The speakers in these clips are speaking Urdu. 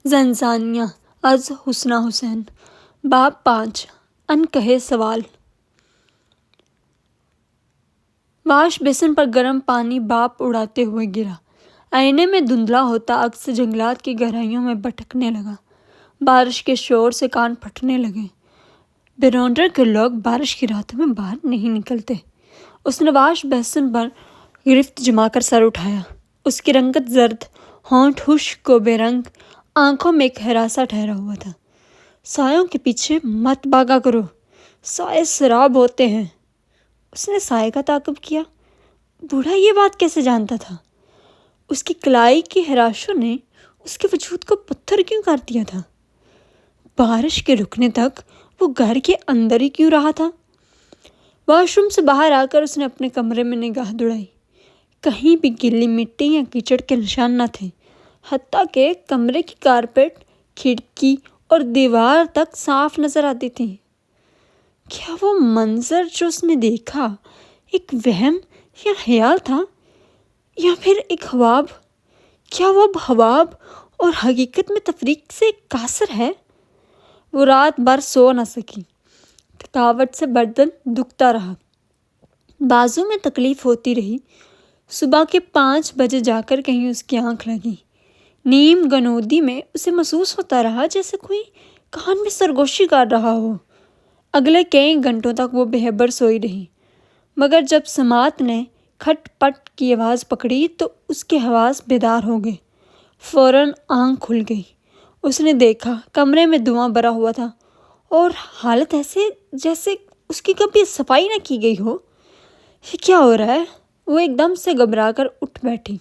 زنزانیہ از حسنہ حسین باب 5 انکہے سوال۔ واش بیسن پر گرم پانی بھاپ اڑاتے ہوئے گرا، آئینے میں دھندلا ہوتا عکس جنگلات کی گہرائیوں میں بھٹکنے لگا۔ بارش کے شور سے کان پھٹنے لگے۔ بیرونڈر کے لوگ بارش کی راتوں میں باہر نہیں نکلتے۔ اس نے واش بیسن پر گرفت جما کر سر اٹھایا۔ اس کی رنگت زرد، ہونٹ خشک و بے رنگ، آنکھوں میں ایک ہراساں ٹھہرا ہوا تھا۔ سایوں کے پیچھے مت بھاگا کرو، سائے سراب ہوتے ہیں۔ اس نے سائے کا تعاقب کیا۔ بوڑھا یہ بات کیسے جانتا تھا؟ اس کی کلائی کی خراشوں نے اس کے وجود کو پتھر کیوں کر دیا تھا؟ بارش کے رکنے تک وہ گھر کے اندر ہی کیوں رہا تھا؟ واش روم سے باہر آ کر اس نے اپنے کمرے میں نگاہ دوڑائی۔ کہیں بھی گیلی مٹی یا کیچڑ کے نشان نہ تھے، حتیٰ کہ کمرے کی کارپیٹ، کھڑکی اور دیوار تک صاف نظر آتی تھی۔ کیا وہ منظر جو اس نے دیکھا ایک وہم یا خیال تھا، یا پھر ایک خواب؟ کیا وہ خواب اور حقیقت میں تفریق سے قاصر ہے؟ وہ رات بھر سو نہ سکی، تھکاوٹ سے بدن دکھتا رہا، بازو میں تکلیف ہوتی رہی۔ صبح کے 5 بجے جا کر کہیں اس کی آنکھ لگی۔ نیم گنودی میں اسے محسوس ہوتا رہا جیسے کوئی کان میں سرگوشی کر رہا ہو۔ اگلے کئی گھنٹوں تک وہ بے خبر سوئی رہی، مگر جب سماعت نے کھٹ پٹ کی آواز پکڑی تو اس کے حواس بیدار ہو گئے۔ فوراً آنکھ کھل گئی۔ اس نے دیکھا کمرے میں دھواں بھرا ہوا تھا اور حالت ایسے جیسے اس کی کبھی صفائی نہ کی گئی ہو۔ یہ کیا ہو رہا ہے؟ وہ ایک دم سے گھبرا کر اٹھ بیٹھی،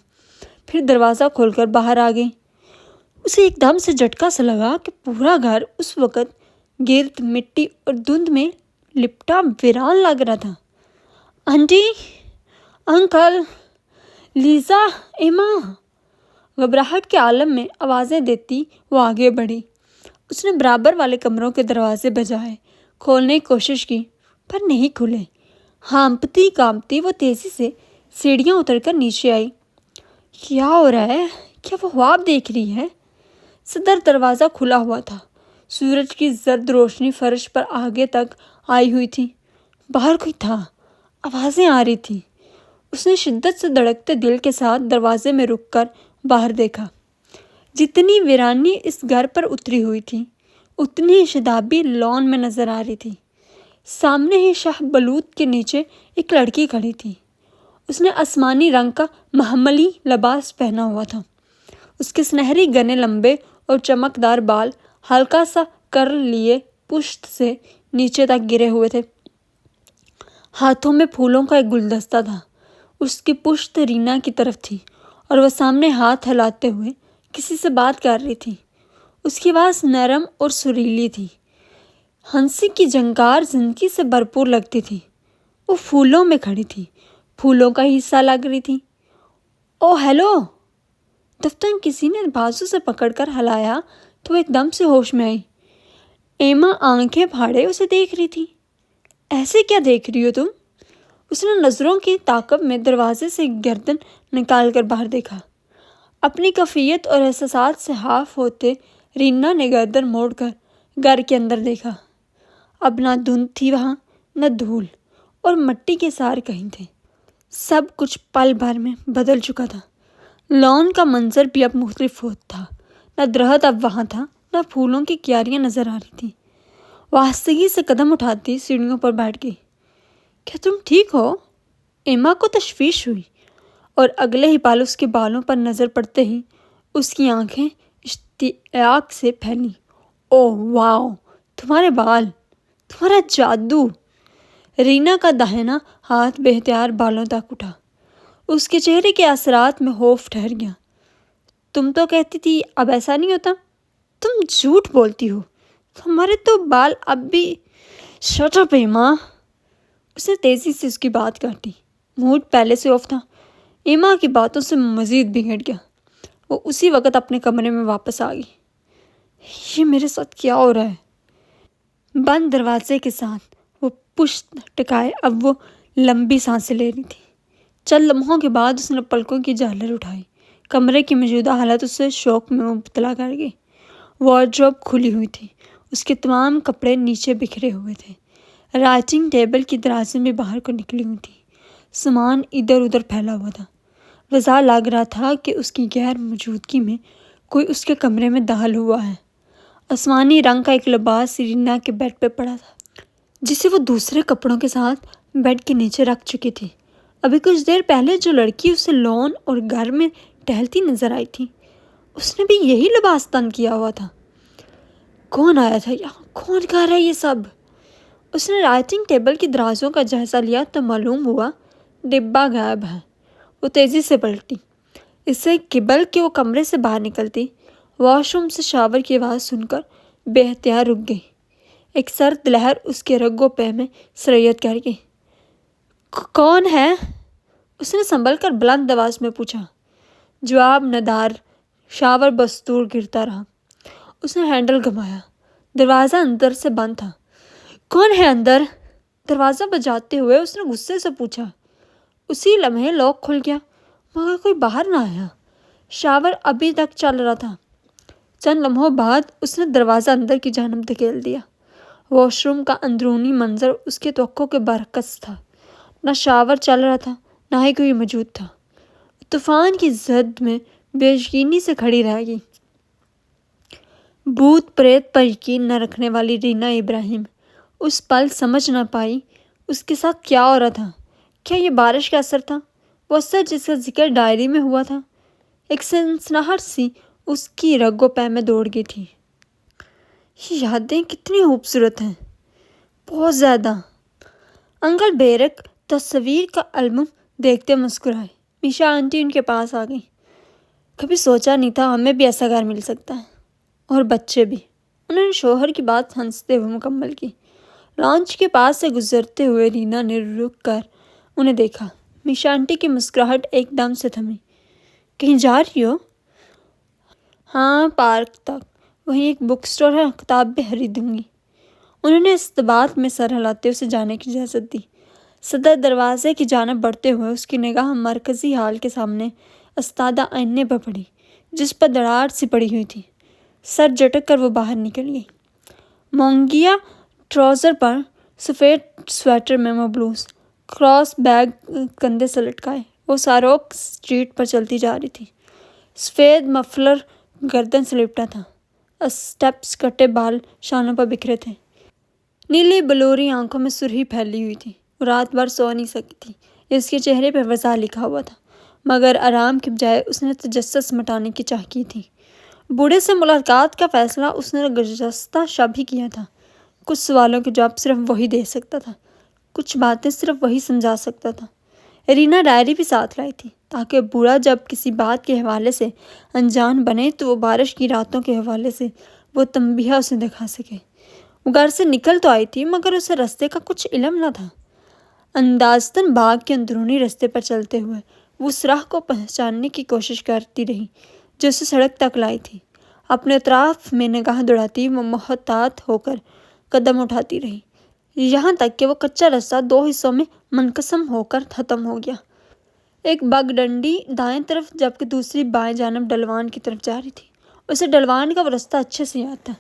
پھر دروازہ کھول کر باہر آ گئی۔ اسے ایک دم سے جھٹکا سا لگا کہ پورا گھر اس وقت گرد مٹی اور دھند میں لپٹا ویران لگ رہا تھا۔ آنٹی، انکل، لیزا، ایما، گھبراہٹ کے عالم میں آوازیں دیتی وہ آگے بڑھی۔ اس نے برابر والے کمروں کے دروازے بجائے کھولنے کی کوشش کی، پر نہیں کھلے۔ ہانپتی کانپتی وہ تیزی سے سیڑھیاں اتر کر نیچے آئی۔ کیا ہو رہا ہے؟ کیا وہ خواب دیکھ رہی ہے؟ صدر دروازہ کھلا ہوا تھا۔ سورج کی زرد روشنی فرش پر آگے تک آئی ہوئی تھی۔ باہر کوئی تھا، آوازیں آ رہی تھیں۔ اس نے شدت سے دھڑکتے دل کے ساتھ دروازے میں رک کر باہر دیکھا۔ جتنی ویرانی اس گھر پر اتری ہوئی تھی، اتنی ہی شتابی لان میں نظر آ رہی تھی۔ سامنے ہی شاہ بلوط کے نیچے ایک لڑکی کھڑی تھی۔ اس نے آسمانی رنگ کا محملی لباس پہنا ہوا تھا۔ اس کے سنہری گھنے لمبے اور چمکدار بال ہلکا سا کرل لیے پشت سے نیچے تک گرے ہوئے تھے۔ ہاتھوں میں پھولوں کا ایک گلدستہ تھا۔ اس کی پشت رینا کی طرف تھی اور وہ سامنے ہاتھ ہلاتے ہوئے کسی سے بات کر رہی تھی۔ اس کی آواز نرم اور سریلی تھی، ہنسی کی جھنکار زندگی سے بھرپور لگتی تھی۔ وہ پھولوں میں کھڑی تھی، پھولوں کا حصہ لگ رہی تھی۔ او ہیلو! دفتن کسی نے بازو سے پکڑ کر ہلایا تو وہ ایک دم سے ہوش میں آئی۔ ایما آنکھیں پھاڑے اسے دیکھ رہی تھی۔ ایسے کیا دیکھ رہی ہو تم؟ اس نے نظروں کی تعاقب میں دروازے سے گردن نکال کر باہر دیکھا۔ اپنی کیفیت اور احساسات سے حاف ہوتے رینا نے گردن موڑ کر گھر کے اندر دیکھا۔ اب نہ دھند تھی وہاں، نہ دھول اور مٹی کے سار کہیں تھے۔ سب کچھ پل بھر میں بدل چکا تھا۔ لان کا منظر بھی اب مختلف تھا۔ نہ درخت اب وہاں تھا، نہ پھولوں کی کیاریاں نظر آ رہی تھیں۔ وہ آہستگی سے قدم اٹھاتی سیڑھیوں پر بیٹھ گئی۔ کیا تم ٹھیک ہو؟ ایما کو تشویش ہوئی، اور اگلے ہی پل اس کے بالوں پر نظر پڑتے ہی اس کی آنکھیں اشتیاق سے پھیلیں۔ اوہ واو، تمہارے بال، تمہارا جادو! رینا کا داہنا ہاتھ بے اختیار بالوں تک اٹھا۔ اس کے چہرے کے اثرات میں خوف ٹھہر گیا۔ تم تو کہتی تھی اب ایسا نہیں ہوتا۔ تم جھوٹ بولتی ہو، تمہارے تو بال اب بھی… شٹ اپ ایما! اس نے تیزی سے اس کی بات کاٹی۔ موڈ پہلے سے آف تھا۔ ایما کی باتوں سے مزید بگڑ گیا۔ وہ اسی وقت اپنے کمرے میں واپس آ گئی۔ یہ میرے ساتھ کیا ہو رہا ہے؟ بند دروازے کے ساتھ وہ پشت ٹکائے اب وہ لمبی سانسیں لے رہی تھی۔ چند لمحوں کے بعد اس نے پلکوں کی جھالر اٹھائی۔ کمرے کی موجودہ حالت اسے شوق میں مبتلا کر گئی۔ وارڈروب کھلی ہوئی تھی، اس کے تمام کپڑے نیچے بکھرے ہوئے تھے، رائٹنگ ٹیبل کی درازیں بھی باہر کو نکلی ہوئی تھیں، سامان ادھر ادھر پھیلا ہوا تھا۔ رضا لگ رہا تھا کہ اس کی غیر موجودگی میں کوئی اس کے کمرے میں داخل ہوا ہے۔ آسمانی رنگ کا ایک لباس رینا کے بیڈ پہ پڑا تھا، جسے وہ دوسرے کپڑوں کے ساتھ بیڈ کے نیچے رکھ چکی تھی۔ ابھی کچھ دیر پہلے جو لڑکی اسے لون اور گھر میں ٹہلتی نظر آئی تھی، اس نے بھی یہی لباس تن کیا ہوا تھا۔ کون آیا تھا یہاں؟ کون کر رہا ہے یہ سب؟ اس نے رائٹنگ ٹیبل کی درازوں کا جائزہ لیا تو معلوم ہوا ڈبہ غائب ہے۔ وہ تیزی سے پلٹی، اس سے قبل کہ وہ کمرے سے باہر نکلتی، واش روم سے شاور کی آواز سن کر بے اختیار رک گئی۔ ایک سرد لہر اس کے رگ و پے میں سرایت کر گئی۔ کون ہے؟ اس نے سنبھل کر بلند آواز میں پوچھا۔ جواب ندار، شاور بستور گرتا رہا۔ اس نے ہینڈل گھمایا، دروازہ اندر سے بند تھا۔ کون ہے اندر؟ دروازہ بجاتے ہوئے اس نے غصے سے پوچھا۔ اسی لمحے لاک کھل گیا، مگر کوئی باہر نہ آیا۔ شاور ابھی تک چل رہا تھا۔ چند لمحوں بعد اس نے دروازہ اندر کی جانب دھکیل دیا۔ واش روم کا اندرونی منظر اس کے توقع کے برعکس تھا۔ نہ شاور چل رہا تھا، نہ ہی کوئی موجود تھا۔ طوفان کی زد میں بے یقینی سے کھڑی رہ گئی۔ بھوت پریت پر یقین نہ رکھنے والی رینا ابراہیم اس پل سمجھ نہ پائی اس کے ساتھ کیا ہو رہا تھا۔ کیا یہ بارش کا اثر تھا؟ وہ اثر جس کا ذکر ڈائری میں ہوا تھا؟ ایک سنسناہٹ سی اس کی رگ و پے میں دوڑ گئی تھی۔ یہ یادیں کتنی خوبصورت ہیں، بہت زیادہ۔ انکل بیرک تصویر کا البم دیکھتے مسکرائے۔ میشا آنٹی ان کے پاس آ گئی۔ کبھی سوچا نہیں تھا ہمیں بھی ایسا گھر مل سکتا ہے، اور بچے بھی۔ انہوں نے شوہر کی بات ہنستے ہوئے مکمل کی۔ لانچ کے پاس سے گزرتے ہوئے رینا نے رک کر انہیں دیکھا۔ میشا آنٹی کی مسکراہٹ ایک دم سے تھمی۔ کہیں جا رہی ہو؟ ہاں، پارک تک، وہیں ایک بک سٹور ہے، کتاب بھی خریدوں گی۔ انہوں نے استباط میں سر ہلاتے اسے جانے کی اجازت دی۔ صدر دروازے کی جانب بڑھتے ہوئے اس کی نگاہ مرکزی ہال کے سامنے استادہ آئینے پر پڑی، جس پر دراڑ سی پڑی ہوئی تھی۔ سر جھٹک کر وہ باہر نکل گئی۔ مونگیا ٹراؤزر پر سفید سویٹر میں ملبوس، کراس بیگ کندھے سے لٹکائے، وہ ساروک اسٹریٹ پر چلتی جا رہی تھی۔ سفید مفلر گردن سے لپٹا تھا، اسٹیپس کٹے بال شانوں پر بکھرے تھے۔ نیلی بلوری آنکھوں میں سرخی پھیلی ہوئی تھی۔ وہ رات بھر سو نہیں سکی تھی۔ اس کے چہرے پہ وضاح لکھا ہوا تھا، مگر آرام کے بجائے اس نے تجسس مٹانے کی چاہ کی تھی۔ بوڑھے سے ملاقات کا فیصلہ اس نے گزشتہ شب ہی کیا تھا۔ کچھ سوالوں کے جواب صرف وہی دے سکتا تھا، کچھ باتیں صرف وہی سمجھا سکتا تھا۔ رینا ڈائری بھی ساتھ لائی تھی، تاکہ بوڑھا جب کسی بات کے حوالے سے انجان بنے تو وہ بارش کی راتوں کے حوالے سے وہ تنبیہ اسے دکھا سکے۔ وہ گھر سے نکل تو آئی تھی، مگر اسے رستے کا کچھ علم نہ تھا۔ اندازتاً باغ کے اندرونی رستے پر چلتے ہوئے وہ اس راہ کو پہچاننے کی کوشش کرتی رہی جو اسے سڑک تک لائی تھی۔ اپنے اطراف میں نگاہ دوڑاتی وہ محتاط ہو کر قدم اٹھاتی رہی، یہاں تک کہ وہ کچا رستہ دو حصوں میں منقسم ہو کر ختم ہو گیا۔ ایک بگ ڈنڈی دائیں طرف جبکہ دوسری بائیں جانب ڈلوان کی طرف جا رہی تھی۔ اسے ڈلوان کا وہ رستہ اچھے سے یاد تھا،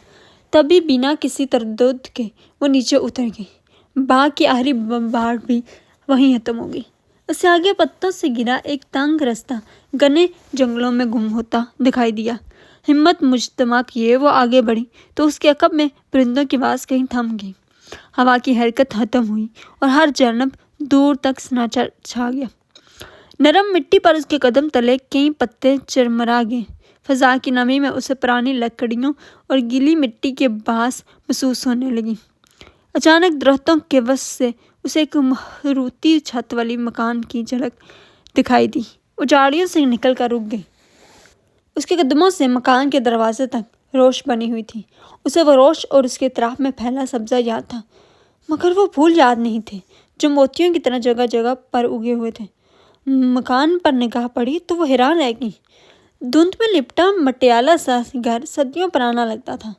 تبھی بنا کسی تردد کے وہ نیچے اتر گئی۔ باغ کی آخری باڑ بھی وہیں ختم ہو گئی۔ اسے آگے پتوں سے گھرا ایک تنگ رستہ گھنے جنگلوں میں گم ہوتا دکھائی دیا۔ ہمت مجتمع کیے وہ آگے بڑھی تو اس کے عقب میں پرندوں کی آواز کہیں تھم گئی۔ ہوا کی حرکت ختم ہوئی اور ہر جانب دور تک سناٹا چھا گیا۔ نرم مٹی پر اس کے قدم تلے کئی پتے چرمرا گئے۔ فضا کی نمی میں اسے پرانی لکڑیوں اور گیلی مٹی کی بانس محسوس ہونے لگی۔ اچانک درختوں کے وسط سے اسے ایک مخروطی چھت والی مکان کی جھلک دکھائی دی۔ وہ جھاڑیوں سے نکل کر رک گئی۔ اس کے قدموں سے مکان کے دروازے تک روش بنی ہوئی تھی۔ اسے وہ روش اور اس کے اطراف میں پھیلا سبزہ یاد تھا، مگر وہ پھول یاد نہیں تھے جو موتیوں کی طرح جگہ جگہ پر اگے ہوئے تھے۔ مکان پر نگاہ پڑی تو وہ حیران رہ گئی۔ دھند میں لپٹا مٹیالہ سا گھر صدیوں پرانا لگتا تھا۔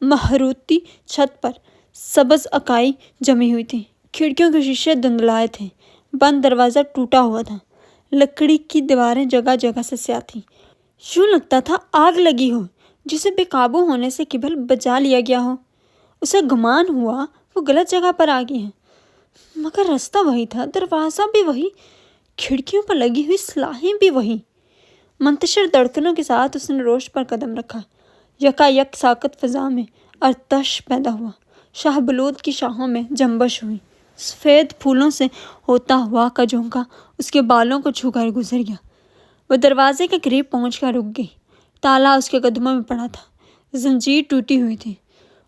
مخروطی چھت پر سبز اکائی جمی ہوئی تھی، کھڑکیوں کے شیشے دھندلائے تھے، بند دروازہ ٹوٹا ہوا تھا، لکڑی کی دیواریں جگہ جگہ سے سیاہ تھیں۔ یوں لگتا تھا آگ لگی ہو جسے بے قابو ہونے سے قبل بچا لیا گیا ہو۔ اسے گمان ہوا وہ غلط جگہ پر آ گئی ہے، مگر راستہ وہی تھا، دروازہ بھی وہی، کھڑکیوں پر لگی ہوئی سلاخیں بھی وہی۔ منتشر دھڑکنوں کے ساتھ اس نے روش پر قدم رکھا۔ یکایک ساکت فضا میں ارتعش پیدا ہوا، شاہ بلوط کی شاخوں میں جنبش ہوئی، سفید پھولوں سے ہوتا ہوا کا جھونکا اس کے بالوں کو چھو کر گزر گیا۔ وہ دروازے کے قریب پہنچ کر رک گئی۔ تالا اس کے قدموں میں پڑا تھا، زنجیر ٹوٹی ہوئی تھی۔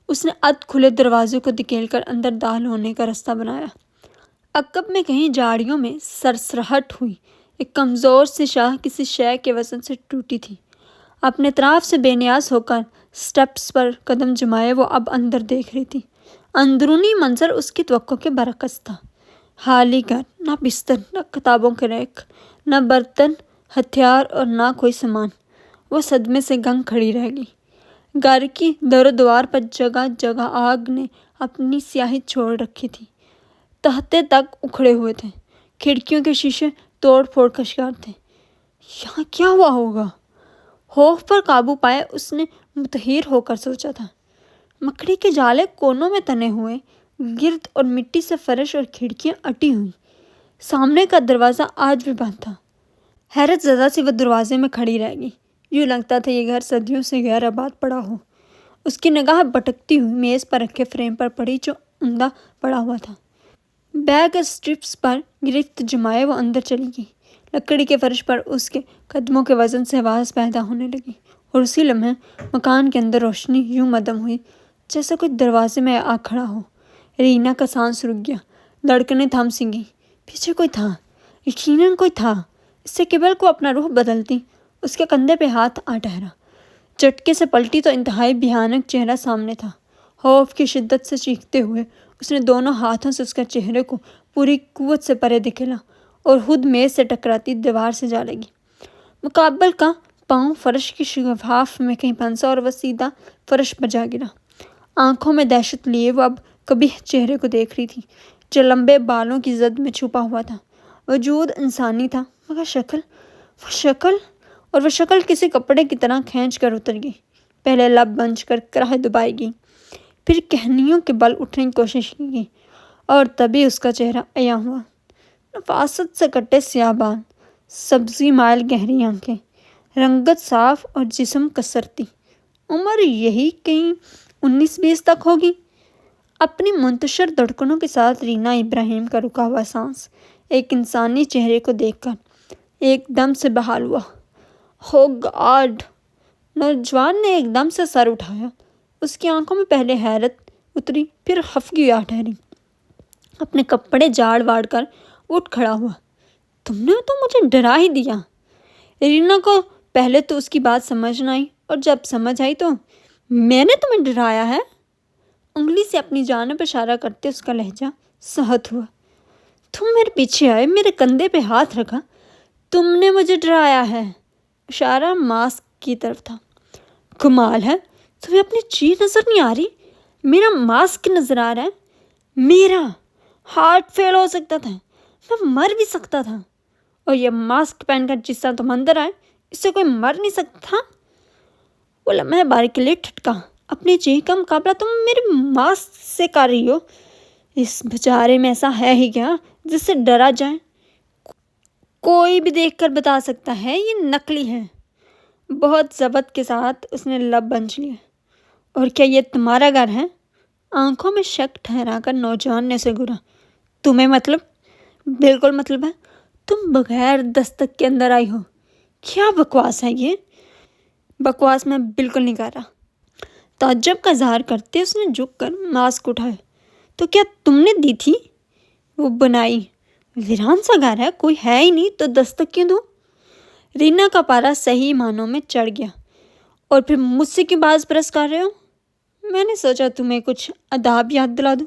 اس نے اد کھلے دروازے کو دھکیل کر اندر داخل ہونے کا راستہ بنایا۔ عقب میں کہیں جھاڑیوں میں سرسراہٹ ہوئی، ایک کمزور سی شاخ کسی شے کے وزن سے ٹوٹی تھی۔ اپنے اطراف سے بے نیاز ہو کر سٹیپس پر قدم جمائے وہ اب اندر دیکھ رہی تھی۔ اندرونی منظر اس کی توقع کے برعکس تھا۔ خالی گھر، نہ بستر، نہ کتابوں کے ریک، نہ برتن، ہتھیار اور نہ کوئی سامان۔ وہ صدمے سے گنگ کھڑی رہ گئی۔ گھر کی در و دیوار پر جگہ جگہ آگ نے اپنی سیاہی چھوڑ رکھی تھی، تختے تک اکھڑے ہوئے تھے، کھڑکیوں کے شیشے توڑ پھوڑ کا شکار تھے۔ یہاں کیا ہوا ہوگا؟ خوف پر قابو پائے اس نے متحیر ہو کر سوچا تھا۔ مکڑی کے جالے کونوں میں تنے ہوئے، گرد اور مٹی سے فرش اور کھڑکیاں اٹی ہوئی۔ سامنے کا دروازہ آج بھی بند تھا۔ حیرت زدہ سی وہ دروازے میں کھڑی رہ گئی۔ یوں لگتا تھا یہ گھر صدیوں سے غیر آباد پڑا ہو۔ اس کی نگاہ بھٹکتی ہوئی میز پر رکھے فریم پر پڑی جو عمدہ پڑا ہوا تھا۔ بیگ اور سٹرپس پر گرفت جمائے وہ اندر چلی گئی۔ لکڑی کے فرش پر اس کے قدموں کے وزن سے آواز پیدا ہونے لگی، اور اسی لمحے مکان کے اندر روشنی یوں مدھم ہوئی جیسے کوئی دروازے میں آ کھڑا ہو۔ رینا کا سانس رک گیا، دھڑکنیں تھم سی گئیں۔ پیچھے کوئی تھا، یقیناً کوئی تھا۔ اس سے قبل کو اپنا رخ بدلتی اس کے کندھے پہ ہاتھ آ ٹھہرا۔ جھٹکے سے پلٹی تو انتہائی بھیانک چہرہ سامنے تھا۔ خوف کی شدت سے چیختے ہوئے اس نے دونوں ہاتھوں سے اس کے چہرے کو پوری قوت سے پرے دھکیلا اور خود میز سے ٹکراتی دیوار سے جا لگی۔ مقابل کا پاؤں فرش کی شگاف میں کہیں پھنسا اور وہ سیدھا فرش پر جا گرا۔ آنکھوں میں دہشت لیے وہ اب قبیح چہرے کو دیکھ رہی تھی جو لمبے بالوں کی زد میں چھپا ہوا تھا۔ وجود انسانی تھا، مگر وہ شکل کسی کپڑے کی طرح کھینچ کر اتر گئی۔ پہلے لب بنچ کر کرہ دبائی گئی، پھر کہنیوں کے بل اٹھنے کی کوشش کی گئی، اور تبھی اس کا چہرہ عیاں ہوا۔ نفاست سے کٹے سیاہ بال، سبزی مائل گہری آنکھیں، رنگت صاف اور جسم کسرتی۔ عمر یہی کہیں 19-20 تک ہوگی۔ اپنی منتشر دھڑکنوں کے ساتھ رینا ابراہیم کا رکا ہوا سانس ایک انسانی چہرے کو دیکھ کر ایک دم سے بحال ہوا۔ او گاڈ! نوجوان نے ایک دم سے سر اٹھایا۔ اس کی آنکھوں میں پہلے حیرت اتری، پھر خفگی آ ٹھہری۔ اپنے کپڑے جھاڑ واڑ کر اٹھ کھڑا ہوا۔ تم نے تو مجھے ڈرا ہی دیا۔ رینا کو پہلے تو اس کی بات سمجھ نہ آئی، اور جب سمجھ آئی تو میں نے تمہیں ڈرایا ہے؟ انگلی سے اپنی جانب اشارہ کرتے اس کا لہجہ سخت ہوا۔ تم میرے پیچھے آئے، میرے کندھے پہ ہاتھ رکھا، تم نے مجھے ڈرایا ہے۔ اشارہ ماسک کی طرف تھا۔ کمال ہے، تمہیں اپنی چیز نظر نہیں آ رہی؟ میرا ماسک نظر آ رہا ہے۔ میرا ہارٹ فیل ہو سکتا تھا، میں مر بھی سکتا تھا، اور یہ ماسک پہن کر جس طرح تم اندر آئے اس سے کوئی مر نہیں سکتا تھا۔ وہ لمحے بار کے لیے ٹھٹکا۔ اپنی چیز کا مقابلہ تم میرے ماسک سے کر رہی ہو؟ اس بیچارے میں ایسا ہے ہی کیا جس سے ڈرا جائے؟ کوئی بھی دیکھ کر بتا سکتا ہے یہ نکلی ہے۔ بہت ضبط کے ساتھ اس نے لب بنچ لیا۔ اور کیا یہ تمہارا گھر ہے؟ آنکھوں میں شک ٹھہرا کر نوجوان نے اسے گھورا۔ تمہیں مطلب؟ بالکل مطلب ہے، تم بغیر دستک کے اندر آئی ہو۔ کیا بکواس ہے یہ؟ بکواس میں بالکل نہیں کر رہا۔ تعجب کا اظہار کرتے اس نے جھک کر ماسک اٹھایا۔ تو کیا تم نے دی تھی؟ وہ بنائی، ویران سا گھر ہے، کوئی ہے ہی نہیں تو دستک کیوں دوں؟ رینا کا پارا صحیح معنوں میں چڑھ گیا۔ اور پھر مجھ سے کیوں باز پرس کر رہے ہو؟ میں نے سوچا تمہیں کچھ آداب یاد دلا دوں۔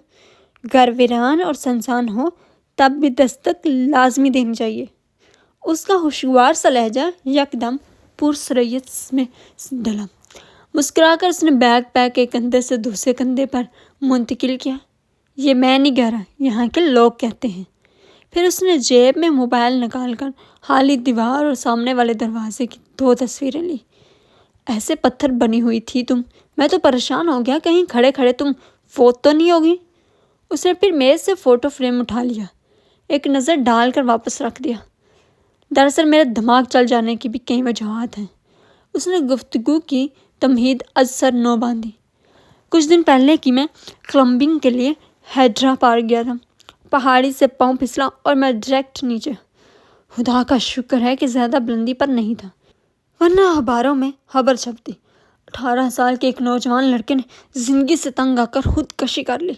گھر ویران اور سنسان ہو تب بھی دستک لازمی دینی چاہیے۔ اس کا خوشگوار سا لہجہ یکدم پرسرعت میں ڈھلا۔ مسکرا کر اس نے بیگ پیک ایک کندھے سے دوسرے کندھے پر منتقل کیا۔ یہ میں نہیں کہہ رہا، یہاں کے لوگ کہتے ہیں۔ پھر اس نے جیب میں موبائل نکال کر خالی دیوار اور سامنے والے دروازے کی 2 تصویریں لی۔ ایسے پتھر بنی ہوئی تھی تم، میں تو پریشان ہو گیا کہیں کھڑے کھڑے تم فوت تو نہیں ہوگی۔ اس نے پھر میز سے فوٹو فریم اٹھا لیا، ایک نظر ڈال کر واپس رکھ دیا۔ دراصل میرے دماغ چل جانے کی بھی کئی وجوہات ہیں۔ اس نے گفتگو کی تمہید از سر نو باندھی۔ کچھ دن پہلے کی میں کلمبنگ کے لیے ہیڈرا پارک گیا تھا۔ پہاڑی سے پاؤں پھسلا اور میں ڈائریکٹ نیچے۔ خدا کا شکر ہے کہ زیادہ بلندی پر نہیں تھا، ورنہ اخباروں میں خبر چھپتی، 18 سال کے ایک نوجوان لڑکے نے زندگی سے تنگ آ کر خودکشی کر لی۔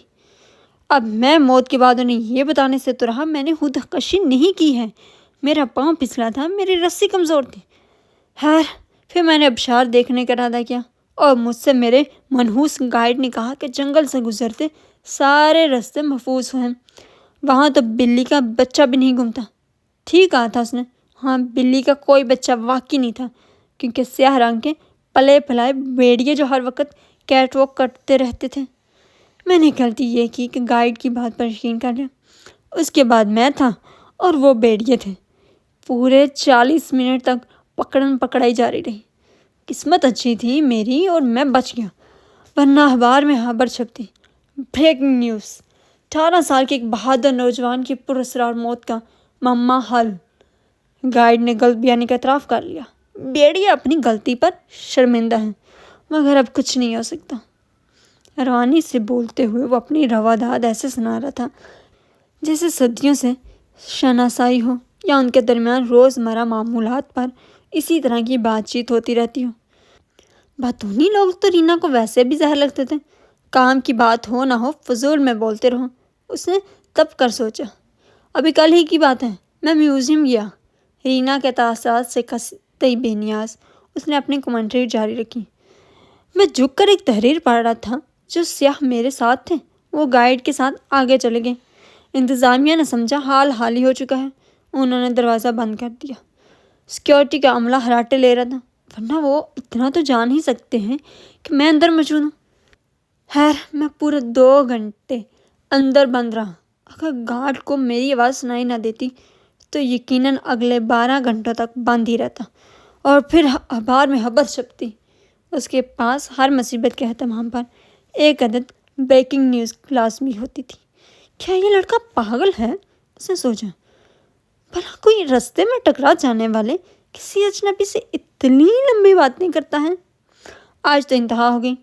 اب میں موت کے بعد انہیں یہ بتانے سے تو رہا میں نے خودکشی نہیں کی ہے، میرا پاؤں پھسلا تھا، میری رسی کمزور تھی۔ خیر، پھر میں نے آبشار دیکھنے کا ارادہ کیا اور مجھ سے میرے منحوس گائیڈ نے کہا کہ جنگل سے گزرتے سارے راستے محفوظ ہیں، وہاں تو بلی کا بچہ بھی نہیں گھومتا۔ ٹھیک کہا تھا اس نے۔ ہاں، بلی کا کوئی بچہ واقعی نہیں تھا، کیونکہ سیاہ رنگ کے پلے پھلائے بھیڑیے جو ہر وقت کیٹ واک کرتے رہتے تھے۔ میں نے غلطی یہ کی کہ گائیڈ کی بات پر یقین کر لیا۔ اس کے بعد میں تھا اور وہ بھیڑیے تھے۔ پورے 40 منٹ تک پکڑن پکڑائی جاری رہی۔ قسمت اچھی تھی میری اور میں بچ گیا، ورنہ اخبار میں خبر چھپتی، بریکنگ نیوز، 18 سال کے ایک بہادر نوجوان کی پراسرار موت کا معمہ حل۔ گائیڈ نے غلط بیانی کا اعتراف کر لیا۔ بھیڑیے اپنی غلطی پر شرمندہ ہیں، مگر اب کچھ نہیں ہو سکتا۔ روانی سے بولتے ہوئے وہ اپنی رواداد ایسے سنا رہا تھا جیسے صدیوں سے شناسائی ہو یا ان کے درمیان روزمرہ معمولات پر اسی طرح کی بات چیت ہوتی رہتی ہو۔ باتونی لوگ تو رینا کو ویسے بھی زہر لگتے تھے، کام کی بات ہو نہ ہو فضول میں بولتے رہو۔ اس نے تب کر سوچا، ابھی کل ہی کی بات ہے، میں میوزیم گیا۔ رینا کے تاثرات سے قطعی بے نیاز اس نے اپنی کمنٹری جاری رکھی۔ میں جھک کر ایک تحریر پڑھ رہا تھا، جو سیاہ میرے ساتھ تھے وہ گائیڈ کے ساتھ آگے چلے گئے۔ انتظامیہ نے سمجھا حال حال ہی ہو چکا ہے، انہوں نے دروازہ بند کر دیا۔ سیکیورٹی کا عملہ ہراٹے لے رہا تھا، ورنہ وہ اتنا تو جان ہی سکتے ہیں کہ میں اندر موجود ہوں۔ خیر، میں پورے 2 گھنٹے اندر بند رہا۔ اگر گارڈ کو میری آواز سنائی نہ دیتی تو یقیناً اگلے 12 گھنٹوں تک بند ہی رہتا اور پھر اخبار میں خبر چھپتی۔ اس کے پاس ہر مصیبت کے اہتمام پر ایک عدد بریکنگ نیوز لازمی ہوتی تھی۔ کیا یہ لڑکا پاگل ہے؟ اس نے سوچا۔ بھلا کوئی رستے میں ٹکرا جانے والے کسی اجنبی سے اتنی لمبی بات نہیں کرتا ہے؟ آج تو انتہا ہو گئی،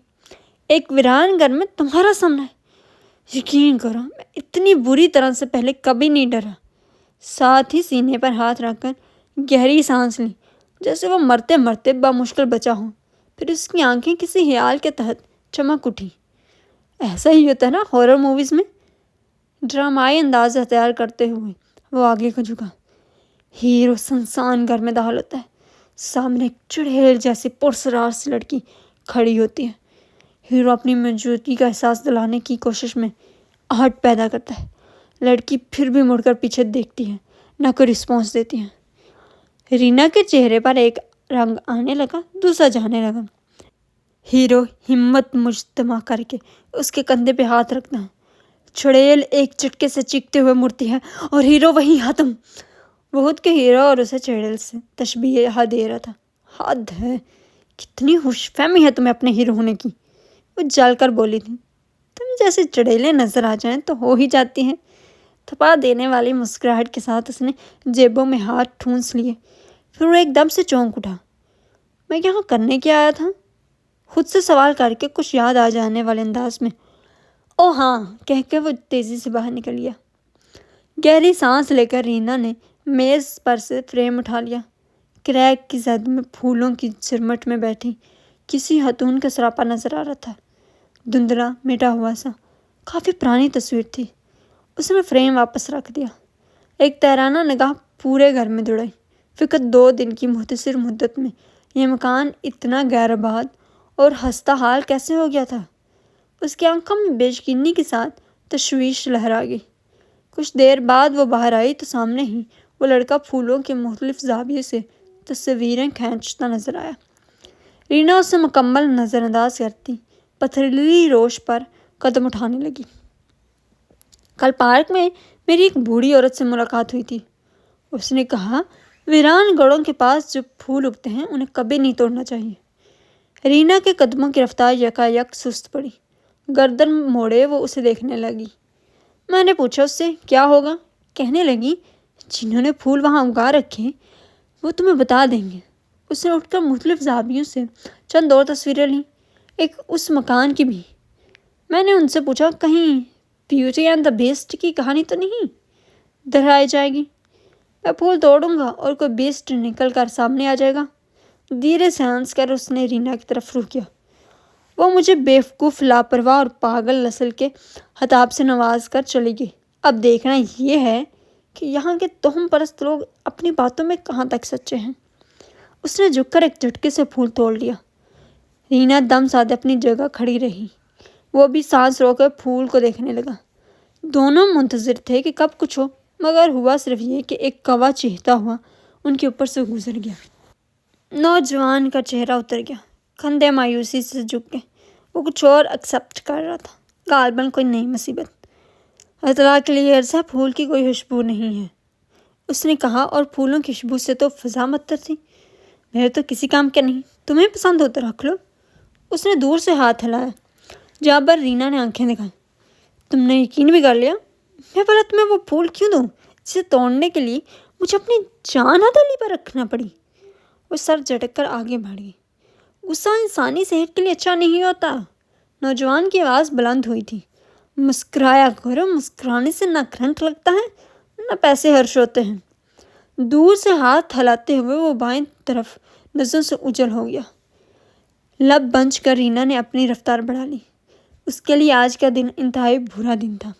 ایک ویران گھر میں تمہارا سامنا ہے۔ یقین کرو، میں اتنی بری طرح سے پہلے کبھی نہیں ڈرا۔ ساتھ ہی سینے پر ہاتھ رکھ کر گہری سانس لی، جیسے وہ مرتے مرتے بامشکل بچا ہو۔ پھر اس کی آنکھیں کسی خیال کے تحت چمک اٹھی۔ ایسا ہی ہوتا ہے نا ہارر موویز میں۔ ڈرامائی انداز اختیار کرتے ہوئے وہ آگے کو جھکا۔ ہیرو سنسان گھر میں داخل ہوتا ہے، سامنے ایک چڑیل جیسی پرسرار سی لڑکی کھڑی ہوتی ہے۔ ہیرو اپنی موجودگی کا احساس دلانے کی کوشش میں آہٹ پیدا کرتا ہے۔ لڑکی پھر بھی مڑ کر پیچھے دیکھتی ہے، نہ کوئی رسپانس دیتی ہے۔ رینا کے چہرے پر ایک رنگ آنے لگا، دوسرا جانے لگا۔ ہیرو ہمت مجتمع کر کے اس کے کندھے پہ ہاتھ رکھتا ہے۔ چڑیل ایک چٹکے سے چیختے ہوئے مڑتی ہے اور ہیرو وہیں ختم۔ وہ خود کے ہیرو اور اسے چڑیل سے تشبیہ دے رہا تھا۔ حد ہے، کتنی خوش فہمی ہے تمہیں اپنے ہیرو ہونے کی، وہ جل کر بولی تھی۔ تم جیسے چڑیلیں نظر آ جائیں تو ہو ہی جاتی ہیں۔ تھپا دینے والی مسکراہٹ کے ساتھ اس نے جیبوں میں ہاتھ ٹھونس لیے، پھر وہ ایک دم سے چونک اٹھا۔ میں یہاں کرنے کیا آیا تھا؟ خود سے سوال کر کے کچھ یاد آ جانے والے انداز میں او ہاں کہہ کے وہ تیزی سے باہر نکل گیا۔ گہری سانس لے کر رینا نے میز پر سے فریم اٹھا لیا۔ کریک کی زد میں پھولوں کی جھرمٹ میں بیٹھی کسی خاتون کا سراپا نظر آ رہا تھا، دھندلا مٹا ہوا سا، کافی پرانی تصویر تھی۔ اس نے فریم واپس رکھ دیا۔ ایک تیرانہ نگاہ پورے گھر میں دوڑائی۔ فقط 2 دن کی مختصر مدت میں یہ مکان اتنا غیر آباد اور خستہ حال کیسے ہو گیا تھا؟ اس کی آنکھوں میں بے یقینی کے ساتھ تشویش لہرا گئی۔ کچھ دیر بعد وہ باہر آئی تو سامنے ہی وہ لڑکا پھولوں کے مختلف زاویے سے تصویریں کھینچتا نظر آیا۔ رینا اسے مکمل نظر انداز کرتی پتھریلی روش پر قدم اٹھانے لگی۔ کل پارک میں میری ایک بوڑھی عورت سے ملاقات ہوئی تھی۔ اس نے کہا ویران گڑھوں کے پاس جو پھول اگتے ہیں انہیں کبھی نہیں توڑنا چاہیے۔ رینا کے قدموں کی رفتار یکایک سست پڑی۔ گردن موڑے وہ اسے دیکھنے لگی۔ میں نے پوچھا اس سے کیا ہوگا؟ کہنے لگی جنہوں نے پھول وہاں اگا رکھے وہ تمہیں بتا دیں گے۔ اس نے اٹھ کر مختلف زاویوں سے چند اور تصویریں لیں، ایک اس مکان کی بھی۔ میں نے ان سے پوچھا کہیں بیوٹی اینڈ دا بیسٹ کی کہانی تو نہیں دہرائی جائے گی؟ میں پھول توڑوں گا اور کوئی بیسٹ نکل کر سامنے آ جائے گا۔ دھیرے سے ہنس کر اس نے رینا کی طرف رخ کیا۔ وہ مجھے بیوقوف، لاپرواہ اور پاگل نسل کے خطاب سے نواز کر چلی گئی۔ اب دیکھنا یہ ہے کہ یہاں کے توہم پرست لوگ اپنی باتوں میں کہاں تک سچے ہیں۔ اس نے جھک کر ایک جھٹکے سے پھول توڑ لیا۔ رینا دم سادے اپنی جگہ کھڑی رہی۔ وہ بھی سانس روک کر پھول کو دیکھنے لگا۔ دونوں منتظر تھے کہ کب کچھ ہو، مگر ہوا صرف یہ کہ ایک کوا چیختا ہوا ان کے اوپر سے گزر گیا۔ نوجوان کا چہرہ اتر گیا، کندھے مایوسی سے جھک گئے۔ وہ کچھ اور ایکسپٹ کر رہا تھا، غالباً کوئی نئی مصیبت۔ اطلاع کے لیے عرض ہے پھول کی کوئی خوشبو نہیں ہے، اس نے کہا، اور پھولوں کی خوشبو سے تو فضا معطر تھی۔ میرے تو کسی کام کے نہیں، تمہیں پسند ہو تو رکھ لو۔ اس نے دور سے ہاتھ ہلایا۔ جہاں پر رینا نے آنکھیں دکھائیں۔ تم نے یقین بھی کر لیا؟ میں بولا تمہیں وہ پھول کیوں دوں جسے توڑنے کے لیے مجھے اپنی جان ہتھیلی پر رکھنا پڑی؟ وہ سر جھٹک کر آگے بڑھ گئی۔ غصہ انسانی صحت کے لیے اچھا نہیں ہوتا۔ نوجوان کی آواز بلند ہوئی تھی۔ مسکرایا کرو، مسکرانے سے نہ کرنٹ لگتا ہے نہ پیسے خرچ ہوتے ہیں۔ دور سے ہاتھ ہلاتے ہوئے وہ بائیں طرف نظروں سے اوجھل ہو گیا۔ لب بنچ کر رینا نے اپنی رفتار بڑھا لی۔ اس کے لیے آج کا دن انتہائی برا دن تھا۔